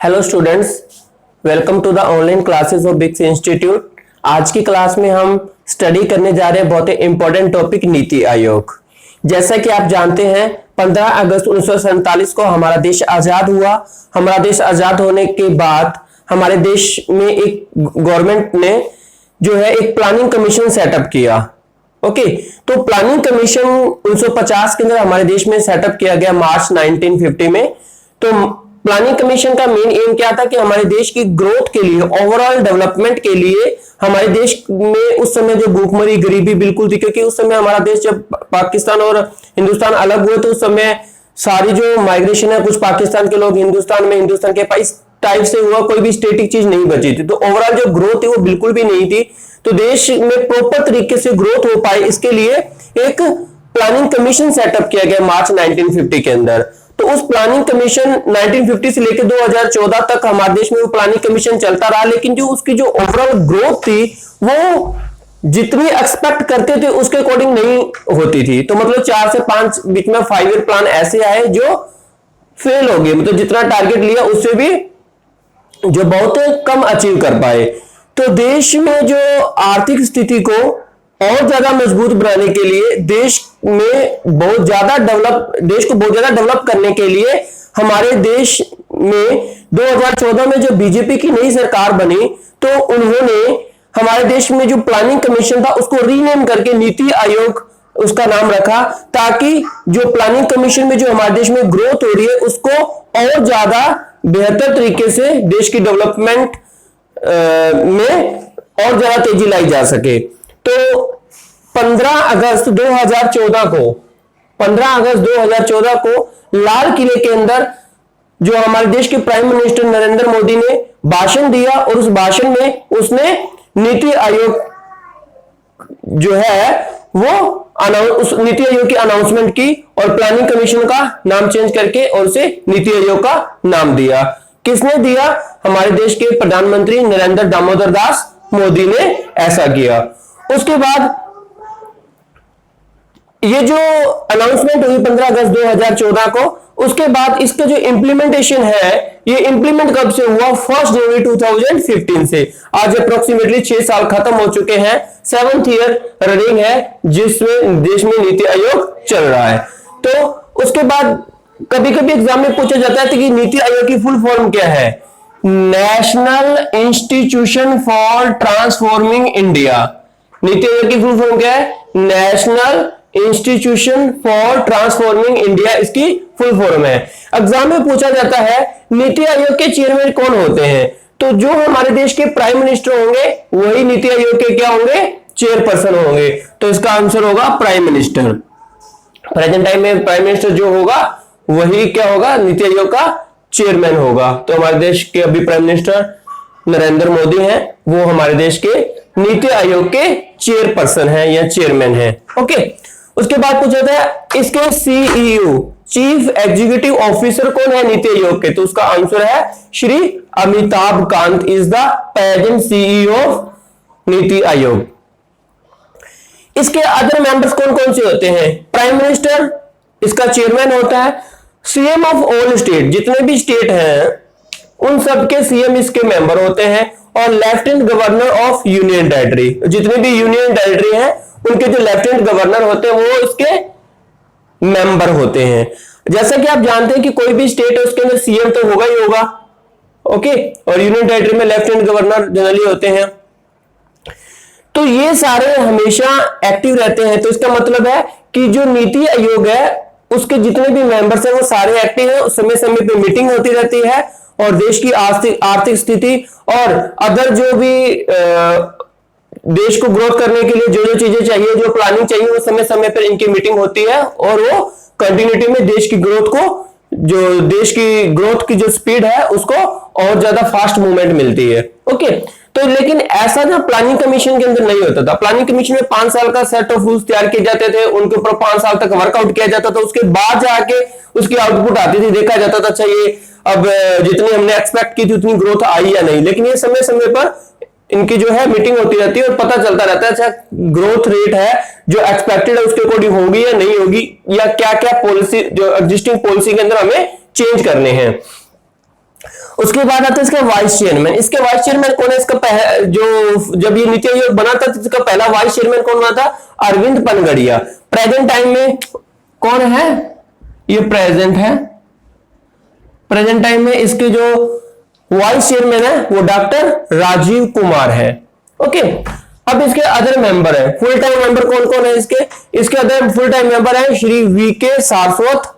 Hello students, welcome to the online classes of बिक्स institute. आज की क्लास में हम स्टडी करने जा रहे हैं बहुत ही इंपॉर्टेंट टॉपिक नीति आयोग। जैसा कि आप जानते हैं 15 अगस्त 1947 को हमारा देश आजाद हुआ। हमारा देश आजाद होने के बाद हमारे देश में एक गवर्नमेंट ने जो है एक प्लानिंग कमीशन सेटअप किया। ओके, तो प्लानिंग कमीशन 1950 के अंदर हमारे देश में सेटअप किया गया मार्च 1950 में। तो प्लानिंग कमीशन का मेन एम क्या था कि हमारे देश की ग्रोथ के लिए, ओवरऑल डेवलपमेंट के लिए हमारे देश में उस समय जो भूखमरी गरीबी बिल्कुल थी, क्योंकि उस समय हमारा देश जब पाकिस्तान और हिंदुस्तान अलग हुए तो उस समय सारी जो माइग्रेशन है, कुछ पाकिस्तान के लोग हिंदुस्तान में, हिंदुस्तान के पास टाइप से हुआ, कोई भी स्टेटिक चीज नहीं बची थी। तो ओवरऑल जो ग्रोथ थी वो बिल्कुल भी नहीं थी। तो देश में प्रॉपर तरीके से ग्रोथ हो पाए इसके लिए एक प्लानिंग कमीशन सेटअप किया गया मार्च 1950 के अंदर। तो उस प्लानिंग कमीशन 1950 से लेकर 2014 तक हमारे देश में वो प्लानिंग कमीशन चलता रहा, लेकिन जो उसकी जो ओवरऑल ग्रोथ थी वो जितनी एक्सपेक्ट करते थे उसके अकॉर्डिंग नहीं होती थी। तो मतलब 4 से 5 बीच में 5 ईयर प्लान ऐसे आए जो फेल हो गए, मतलब जितना टारगेट लिया उससे भी जो बहुत कम अचीव कर पाए। तो देश में जो आर्थिक स्थिति को और ज्यादा मजबूत बनाने के लिए, देश को बहुत ज्यादा डेवलप करने के लिए हमारे देश में 2014 में जो बीजेपी की नई सरकार बनी तो उन्होंने हमारे देश में जो प्लानिंग कमीशन था उसको रीनेम करके नीति आयोग उसका नाम रखा, ताकि जो प्लानिंग कमीशन में जो हमारे देश में ग्रोथ हो रही है उसको और ज्यादा बेहतर तरीके से देश की डेवलपमेंट में और ज्यादा तेजी लाई जा सके। तो 15 अगस्त 2014 को लाल किले के अंदर जो हमारे देश के प्राइम मिनिस्टर नरेंद्र मोदी ने भाषण दिया और उस भाषण में उसने नीति आयोग जो है वो उस नीति आयोग की अनाउंसमेंट की और प्लानिंग कमीशन का नाम चेंज करके और उसे नीति आयोग का नाम दिया। किसने दिया? हमारे देश के प्रधानमंत्री नरेंद्र दामोदर दास मोदी ने ऐसा किया। उसके बाद ये जो अनाउंसमेंट हुई 15 अगस्त 2014 को, उसके बाद इसका जो इंप्लीमेंटेशन है ये इंप्लीमेंट कब से हुआ? 1 जनवरी 2015 से। आज अप्रोक्सीमेटली 6 साल खत्म हो चुके हैं, 7th ईयर रनिंग है जिसमें देश में नीति आयोग चल रहा है। तो उसके बाद कभी कभी एग्जाम में पूछा जाता है कि नीति आयोग की फुल फॉर्म क्या है? National institution for transforming India. NITI Aayog की फुल फॉर्म क्या है? National institution for transforming India इसकी फुल फॉर्म है। एग्जाम में पूछा जाता है नीति आयोग के चेयरमैन कौन होते हैं? तो जो हमारे देश के प्राइम मिनिस्टर होंगे वही नीति आयोग के क्या होंगे? चेयरपर्सन होंगे। तो इसका आंसर होगा प्राइम मिनिस्टर। प्रेजेंट टाइम में प्राइम मिनिस्टर जो होगा वही क्या होगा? नीति आयोग का चेयरमैन होगा। तो हमारे देश के अभी प्राइम मिनिस्टर नरेंद्र मोदी हैं, वो हमारे देश के नीति आयोग के चेयरपर्सन हैं या चेयरमैन हैं। ओके, उसके बाद पूछा था इसके सीईओ चीफ एग्जीक्यूटिव ऑफिसर कौन है नीति आयोग के? तो उसका आंसर है Shri Amitabh Kant is the present CEO of NITI Aayog. इसके अदर मेंबर्स कौन कौन से होते हैं? प्राइम मिनिस्टर इसका चेयरमैन होता है। सीएम ऑफ ऑल स्टेट, जितने भी स्टेट हैं उन सबके सीएम इसके मेंबर होते हैं। और lieutenant governor of union territory, जितने भी यूनियन टेरिटरी हैं उनके जो लेफ्टिनेंट गवर्नर होते हैं वो इसके मेंबर होते हैं। जैसा कि आप जानते हैं कि कोई भी स्टेट है उसके अंदर सीएम तो होगा ही होगा। ओके, और यूनियन टेरिटरी में लेफ्टिनेंट गवर्नर जनरली होते हैं। तो ये सारे हमेशा एक्टिव रहते हैं। तो इसका मतलब है कि जो नीति आयोग है उसके जितने भी मेंबर्स हैं वो सारे एक्टिव हैं। समय समय पे मीटिंग होती रहती है और देश की आर्थिक स्थिति और अदर जो भी देश को ग्रोथ करने के लिए जो जो चीजें चाहिए, जो प्लानिंग चाहिए, वो समय समय पर इनकी मीटिंग होती है और वो कंटिन्यूटी में देश की ग्रोथ को, जो देश की ग्रोथ की जो स्पीड है उसको और ज्यादा फास्ट मूवमेंट मिलती है। ओके, तो लेकिन ऐसा ना प्लानिंग कमीशन के अंदर नहीं होता था। प्लानिंग कमीशन में 5 साल का सेट ऑफ रूल्स तैयार किए जाते थे, उनके ऊपर 5 साल तक वर्कआउट किया जाता था, उसके बाद जाके उसकी आउटपुट आती थी, देखा जाता था अच्छा ये अब जितनी हमने एक्सपेक्ट की थी उतनी ग्रोथ आई या नहीं। लेकिन ये समय समय पर इनकी जो है मीटिंग होती रहती है और पता चलता रहता है अच्छा ग्रोथ रेट है जो एक्सपेक्टेड है उसके अकॉर्डिंग होगी या नहीं होगी, या क्या क्या पॉलिसी जो एग्जिस्टिंग पॉलिसी के अंदर हमें चेंज करने हैं। उसके बाद आता है इसका वाइस चेयरमैन। इसके वाइस चेयरमैन कौन है? इसका जो जब ये नीति आयोग बना था तो इसका पहला वाइस चेयरमैन कौन बना था? अरविंद पनगड़िया। प्रेजेंट टाइम में कौन है? ये प्रेजेंट है। प्रेजेंट टाइम में इसके जो वाइस चेयरमैन है वो डॉक्टर राजीव कुमार है। ओके, अब इसके अदर मेंबर है, फुल टाइम मेंबर कौन कौन है इसके अदर फुल टाइम मेंबर है श्री वीके सारस्वत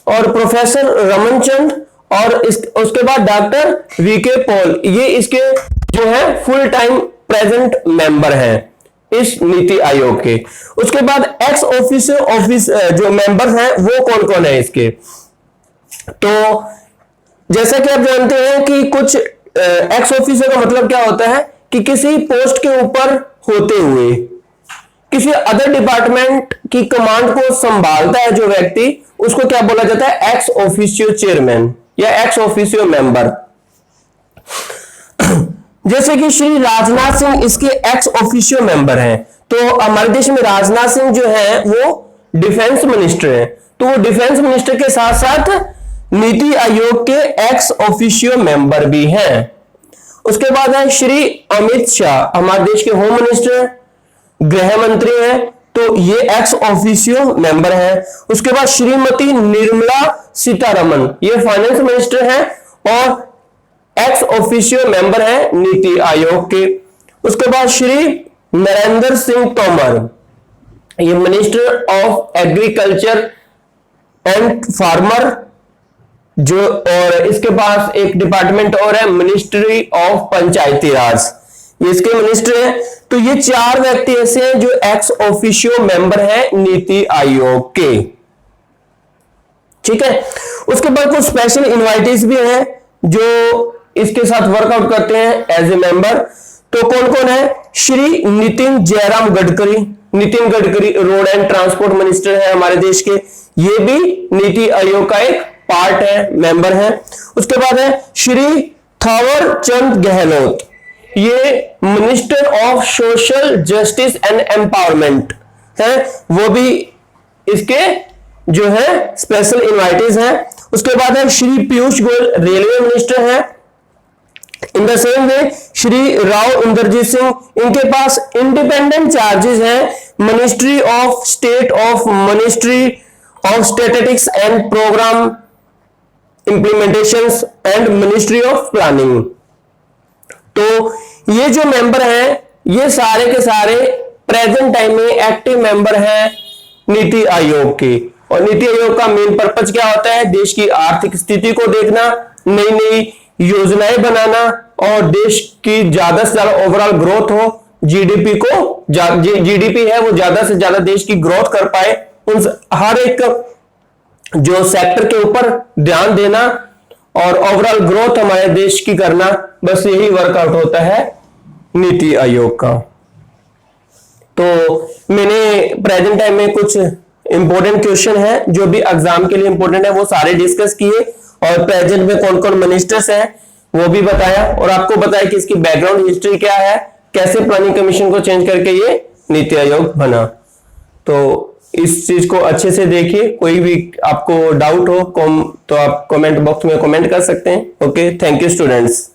और प्रोफेसर रमन चंद और उसके बाद डॉक्टर वीके पॉल। ये इसके जो है फुल टाइम प्रेजेंट मेंबर हैं इस नीति आयोग के। उसके बाद एक्स ऑफिस जो मेंबर्स हैं वो कौन कौन है इसके? तो जैसा कि आप जानते हैं कि कुछ एक्स ऑफिसर का मतलब क्या होता है कि किसी पोस्ट के ऊपर होते हुए किसी अदर डिपार्टमेंट की कमांड को संभालता है जो व्यक्ति, उसको क्या बोला जाता है? एक्स ऑफिशियो चेयरमैन या एक्स ऑफिशियो मेंबर। जैसे कि श्री राजनाथ सिंह इसके एक्स ऑफिशियो मेंबर हैं। तो हमारे देश में राजनाथ सिंह जो है वो डिफेंस मिनिस्टर है, तो वो डिफेंस मिनिस्टर के साथ साथ नीति आयोग के एक्स ऑफिशियो मेंबर भी हैं। उसके बाद है श्री अमित शाह, हमारे देश के होम मिनिस्टर, गृह मंत्री हैं, तो ये एक्स ऑफिशियो मेंबर है। उसके बाद श्रीमती निर्मला सीतारमन, ये फाइनेंस मिनिस्टर हैं और एक्स ऑफिशियो मेंबर है नीति आयोग के। उसके बाद श्री नरेंद्र सिंह तोमर, ये minister of agriculture and farmer जो, और इसके पास एक डिपार्टमेंट और है मिनिस्ट्री ऑफ पंचायती राज, ये इसके मिनिस्टर हैं। तो ये चार व्यक्ति ऐसे हैं जो एक्स ऑफिशियो मेंबर हैं नीति आयोग के। ठीक है, उसके बाद कुछ स्पेशल इनवाइटीज भी हैं जो इसके साथ वर्कआउट करते हैं एज ए मेंबर। तो कौन कौन है? Shri Nitin Jairam Gadkari, Nitin Gadkari road and transport minister है हमारे देश के, ये भी नीति आयोग का एक पार्ट है, मेंबर है। उसके बाद है श्री थावर चंद गहलोत, ये minister of social justice and empowerment है, वो भी इसके जो है स्पेशल इनवाइटीज हैं। उसके बाद है श्री पीयूष गोयल, रेलवे मिनिस्टर है। In the same way Shri Rao Inderjit Singh, इनके पास इंडिपेंडेंट चार्जेस हैं ministry of state of ministry of statistics and programme implementations and ministry of planning. तो ये जो मेंबर हैं ये सारे के सारे प्रेजेंट टाइम में एक्टिव मेंबर हैं नीति आयोग के। और नीति आयोग का मेन पर्पज क्या होता है? देश की आर्थिक स्थिति को देखना, नई नई योजनाएं बनाना और देश की ज्यादा से ज्यादा ओवरऑल ग्रोथ हो, जीडीपी को जीडीपी है वो ज्यादा से ज्यादा देश की ग्रोथ कर पाए, उन हर एक जो सेक्टर के ऊपर ध्यान देना और ओवरऑल ग्रोथ हमारे देश की करना, बस यही वर्कआउट होता है नीति आयोग का। तो मैंने प्रेजेंट टाइम में कुछ इंपॉर्टेंट क्वेश्चन है जो भी एग्जाम के लिए इंपॉर्टेंट है वो सारे डिस्कस किए और प्रेजेंट में कौन कौन मिनिस्टर्स हैं वो भी बताया और आपको बताया कि इसकी बैकग्राउंड हिस्ट्री क्या है, कैसे प्लानिंग कमीशन को चेंज करके ये नीति आयोग बना। तो इस चीज को अच्छे से देखिए, कोई भी आपको डाउट हो तो आप कमेंट बॉक्स में कमेंट कर सकते हैं। Okay, thank you students.